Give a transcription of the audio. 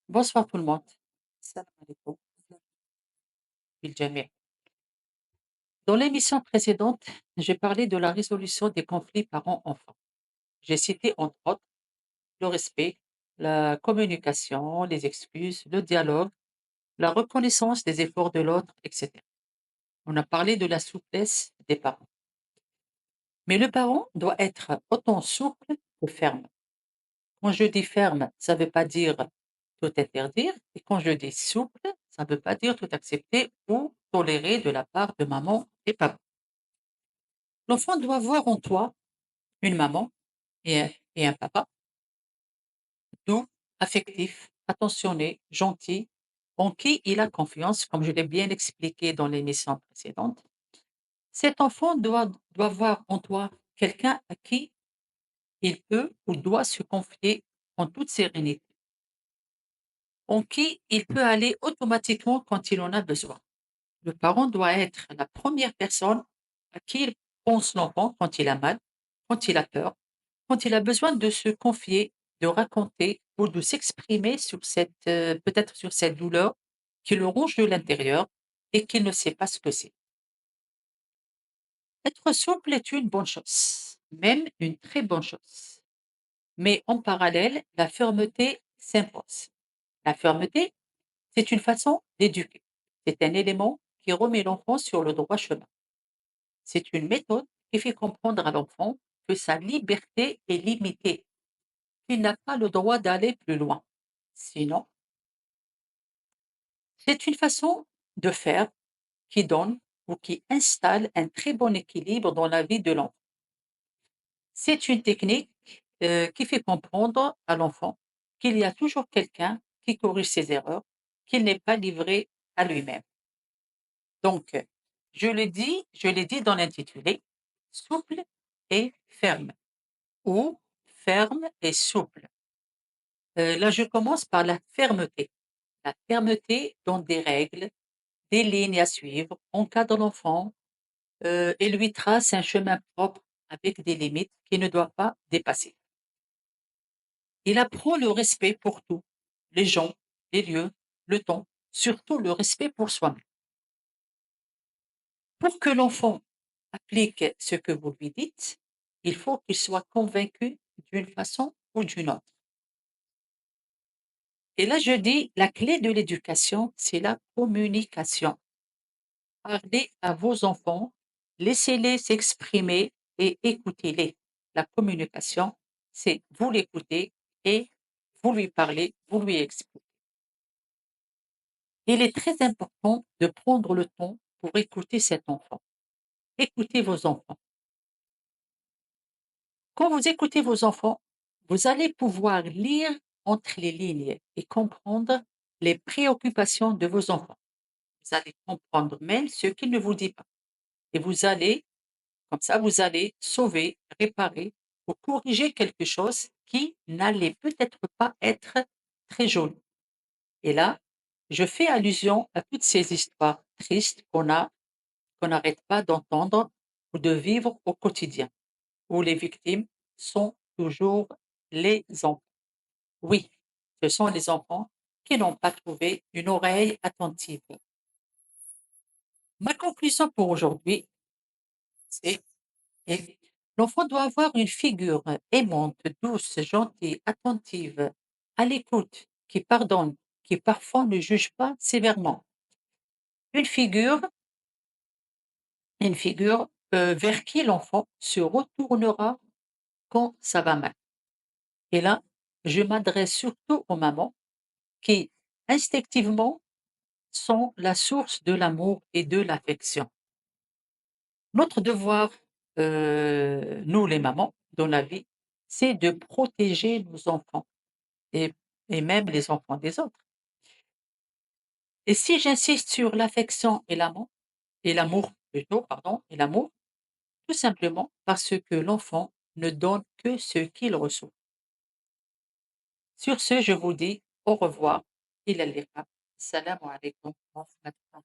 Bonsoir tout le monde. Salam alaikum. Biljamia. Dans l'émission précédente, j'ai parlé de la résolution des conflits parents-enfants. J'ai cité entre autres le respect, la communication, les excuses, le dialogue, la reconnaissance des efforts de l'autre, etc. On a parlé de la souplesse des parents. Mais le parent doit être autant souple que ferme. Quand je dis ferme, ça ne veut pas dire tout interdire. Et quand je dis souple, ça ne veut pas dire tout accepter ou tolérer de la part de maman et papa. L'enfant doit voir en toi une maman et un papa doux, affectif, attentionné, gentil, en qui il a confiance, comme je l'ai bien expliqué dans l'émission précédente. Cet enfant doit voir en toi quelqu'un à qui il peut ou doit se confier en toute sérénité, en qui il peut aller automatiquement quand il en a besoin. Le parent doit être la première personne à qui il pense l'enfant quand il a mal, quand il a peur, quand il a besoin de se confier, de raconter ou de s'exprimer sur peut-être sur cette douleur qui le ronge de l'intérieur et qu'il ne sait pas ce que c'est. Être souple est une bonne chose, même une très bonne chose. Mais en parallèle, la fermeté s'impose. La fermeté, c'est une façon d'éduquer. C'est un élément qui remet l'enfant sur le droit chemin. C'est une méthode qui fait comprendre à l'enfant que sa liberté est limitée, qu'il n'a pas le droit d'aller plus loin. Sinon, c'est une façon de faire qui donne ou qui installe un très bon équilibre dans la vie de l'enfant. C'est une technique qui fait comprendre à l'enfant qu'il y a toujours quelqu'un qui corrige ses erreurs, qu'il n'est pas livré à lui-même. Donc, je l'ai dit dans l'intitulé, souple et ferme, ou ferme et souple. Là, je commence par la fermeté. La fermeté dans des règles, des lignes à suivre, encadre l'enfant et lui trace un chemin propre avec des limites qu'il ne doit pas dépasser. Il apprend le respect pour tout, les gens, les lieux, le temps, surtout le respect pour soi-même. Pour que l'enfant applique ce que vous lui dites, il faut qu'il soit convaincu d'une façon ou d'une autre. Et là, je dis, la clé de l'éducation, c'est la communication. Parlez à vos enfants, laissez-les s'exprimer et écoutez-les. La communication, c'est vous l'écoutez et vous lui parlez, vous lui expliquez. Il est très important de prendre le temps pour écouter cet enfant. Écoutez vos enfants. Quand vous écoutez vos enfants, vous allez pouvoir lire entre les lignes et comprendre les préoccupations de vos enfants. Vous allez comprendre même ce qu'ils ne vous disent pas. Et vous allez, comme ça, vous allez sauver, réparer ou corriger quelque chose qui n'allait peut-être pas être très joli. Et là, je fais allusion à toutes ces histoires tristes qu'on n'arrête pas d'entendre ou de vivre au quotidien, où les victimes sont toujours les enfants. Oui, ce sont les enfants qui n'ont pas trouvé une oreille attentive. Ma conclusion pour aujourd'hui, c'est et l'enfant doit avoir une figure aimante, douce, gentille, attentive, à l'écoute, qui pardonne, qui parfois ne juge pas sévèrement. Une figure, une figure vers qui l'enfant se retournera quand ça va mal. Et là, je m'adresse surtout aux mamans qui, instinctivement, sont la source de l'amour et de l'affection. Notre devoir, nous les mamans, dans la vie, c'est de protéger nos enfants et, et même les enfants des autres. Et si j'insiste sur l'affection et l'amour plutôt, pardon, et l'amour, tout simplement parce que l'enfant ne donne que ce qu'il reçoit. Sur ce, je vous dis au revoir. إلى اللقاء. السلام عليكم ورحمة الله